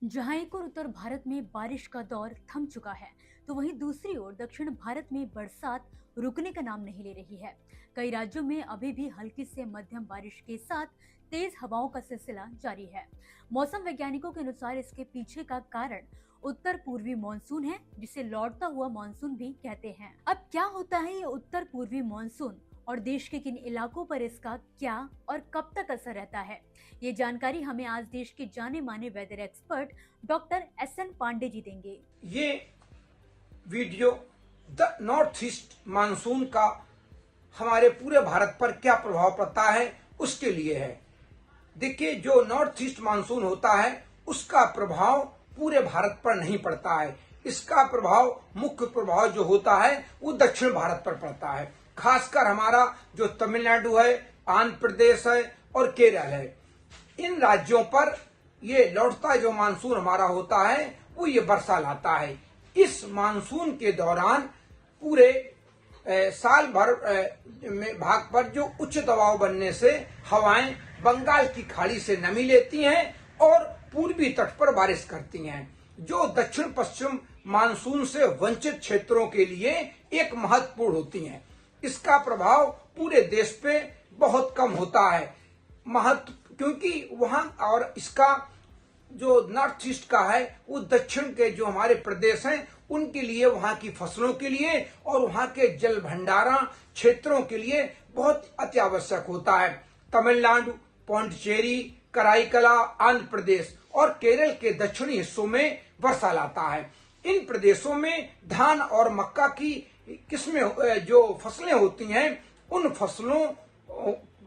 जहां एक और उत्तर भारत में बारिश का दौर थम चुका है, तो वहीं दूसरी ओर दक्षिण भारत में बरसात रुकने का नाम नहीं ले रही है। कई राज्यों में अभी भी हल्की से मध्यम बारिश के साथ तेज हवाओं का सिलसिला जारी है। मौसम वैज्ञानिकों के अनुसार इसके पीछे का कारण उत्तर पूर्वी मानसून है, जिसे लौटता हुआ मानसून भी कहते हैं। अब क्या होता है ये उत्तर पूर्वी मानसून और देश के किन इलाकों पर इसका क्या और कब तक असर रहता है, ये जानकारी हमें आज देश के जाने माने weather expert doctor SN Pandey ji देंगे। ये video the north east monsoon का हमारे पूरे भारत पर क्या प्रभाव पड़ता है उसके लिए है। देखिए, जो नॉर्थ ईस्ट मानसून होता है उसका प्रभाव पूरे भारत पर नहीं पड़ता है। इसका प्रभाव, मुख्य प्रभाव जो होता है वो दक्षिण भारत पर पड़ता है। खासकर हमारा जो तमिलनाडु है, आंध्र प्रदेश है और केरल है, इन राज्यों पर ये लौटता जो मानसून हमारा होता है वो ये वर्षा लाता है। इस मानसून के दौरान पूरे साल भर में भाग पर जो उच्च दबाव बनने से हवाएं बंगाल की खाड़ी से नमी लेती हैं और पूर्वी तट पर बारिश करती हैं, जो दक्षिण पश्चिम मानसून से वंचित क्षेत्रों के लिए एक महत्वपूर्ण होती हैं। इसका प्रभाव पूरे देश पे बहुत कम होता है, क्योंकि वहां और इसका जो नॉर्थ ईस्ट का है वो दक्षिण के जो हमारे प्रदेश हैं उनके लिए, वहां की फसलों के लिए और वहां के जल भंडारण क्षेत्रों के लिए बहुत अति आवश्यक होता है। तमिलनाडु, पौंडीचेरी, कराईकला, आंध्र प्रदेश और केरल के दक्षिणी हिस्सों में वर्षा लाता है। इन प्रदेशों में धान और मक्का की किस्में जो फसलें होती हैं, उन फसलों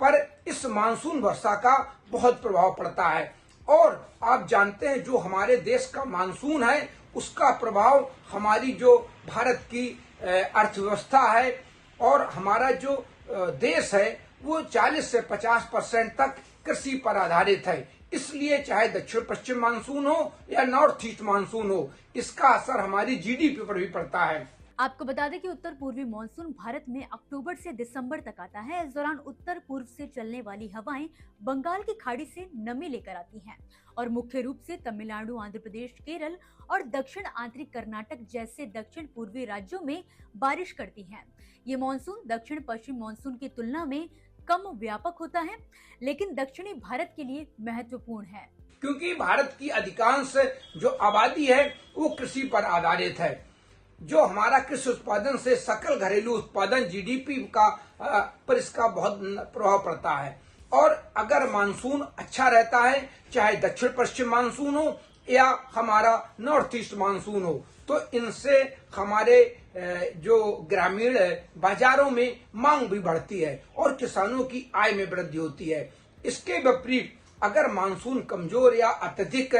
पर इस मानसून वर्षा का बहुत प्रभाव पड़ता है। और आप जानते हैं, जो हमारे देश का मानसून है उसका प्रभाव हमारी जो भारत की अर्थव्यवस्था है और हमारा जो देश है वो 40 से 50% तक कृषि पर आधारित है। इसलिए चाहे दक्षिण पश्चिम मानसून हो या नॉर्थ ईस्ट मानसून हो, इसका असर हमारी GDP पर भी पड़ता है। आपको बता दें कि उत्तर पूर्वी मानसून भारत में अक्टूबर से दिसंबर तक आता है। इस दौरान उत्तर पूर्व से चलने वाली हवाएं बंगाल की खाड़ी से नमी लेकर आती हैं और मुख्य रूप से तमिलनाडु, आंध्र प्रदेश, केरल और दक्षिण आंतरिक कर्नाटक जैसे दक्षिण पूर्वी राज्यों में बारिश करती हैं। ये मानसून दक्षिण पश्चिम मानसून की तुलना में कम व्यापक होता है, लेकिन दक्षिणी भारत के लिए महत्वपूर्ण है, क्योंकि भारत की अधिकांश जो आबादी है वो कृषि पर आधारित है। जो हमारा कृषि उत्पादन से सकल घरेलू उत्पादन GDP का पर इसका बहुत प्रभाव पड़ता है। और अगर मानसून अच्छा रहता है, चाहे दक्षिण पश्चिम मानसून हो या हमारा नॉर्थ ईस्ट मानसून हो, तो इनसे हमारे जो ग्रामीण बाजारों में मांग भी बढ़ती है और किसानों की आय में वृद्धि होती है। इसके विपरीत अगर मानसून कमजोर या अत्यधिक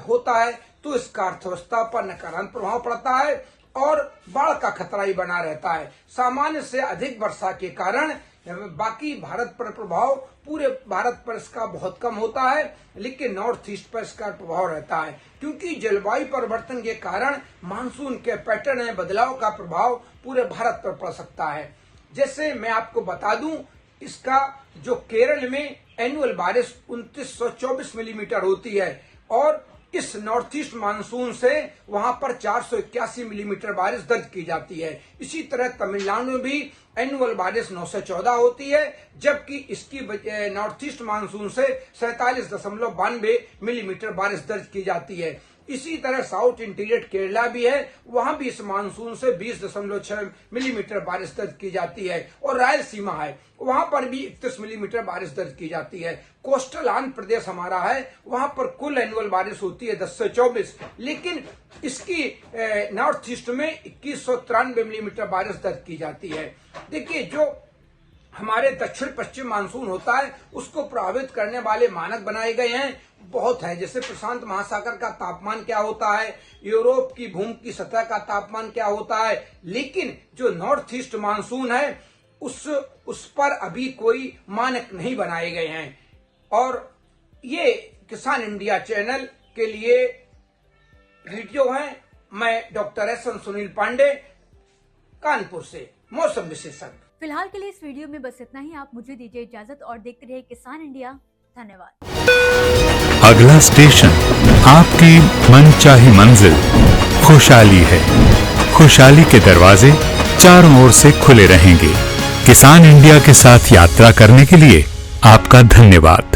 होता है तो इसका अर्थव्यवस्था पर नकारात्मक प्रभाव पड़ता है और बाढ़ का खतरा ही बना रहता है। सामान्य से अधिक वर्षा के कारण बाकी भारत पर प्रभाव, पूरे भारत पर इसका बहुत कम होता है, लेकिन नॉर्थ ईस्ट पर इसका प्रभाव रहता है, क्योंकि जलवायु परिवर्तन के कारण मानसून के पैटर्न में बदलाव का प्रभाव पूरे भारत पर पड़ सकता है। जैसे मैं आपको बता दूं, इसका जो केरल में एनुअल बारिश 2924 मिलीमीटर होती है और इस नॉर्थ ईस्ट मानसून से वहां पर 481 मिलीमीटर बारिश दर्ज की जाती है। इसी तरह तमिलनाडु में भी एनुअल बारिश 914 होती है, जबकि इसकी नॉर्थ ईस्ट मानसून से 47.92 मिलीमीटर बारिश दर्ज की जाती है। इसी तरह साउथ इंटीरियर केरला भी है, वहां भी इस मानसून से 20.6 मिलीमीटर बारिश दर्ज की जाती है। और रायलसीमा है, वहां पर भी 31 मिलीमीटर बारिश दर्ज की जाती है। कोस्टल आंध्र प्रदेश हमारा है, वहां पर कुल एनुअल बारिश होती है 10 से 24, लेकिन इसकी नॉर्थ ईस्ट में 2193 मिलीमीटर बारिश दर्ज की जाती है। देखिए, जो हमारे दक्षिण पश्चिम मानसून होता है उसको प्रभावित करने वाले मानक बनाए गए हैं, बहुत है। जैसे प्रशांत महासागर का तापमान क्या होता है, यूरोप की भूमि की सतह का तापमान क्या होता है, लेकिन जो नॉर्थ ईस्ट मानसून है उस पर अभी कोई मानक नहीं बनाए गए हैं। और ये किसान इंडिया चैनल के लिए वीडियो है। मैं डॉक्टर SN सुनील पांडे, कानपुर से, मौसम विशेषज्ञ। फिलहाल के लिए इस वीडियो में बस इतना ही। आप मुझे दीजिए इजाजत और देखते रहिए किसान इंडिया। धन्यवाद। अगला स्टेशन आपकी मनचाही मंजिल खुशहाली है। खुशहाली के दरवाजे चारों ओर से खुले रहेंगे। किसान इंडिया के साथ यात्रा करने के लिए आपका धन्यवाद।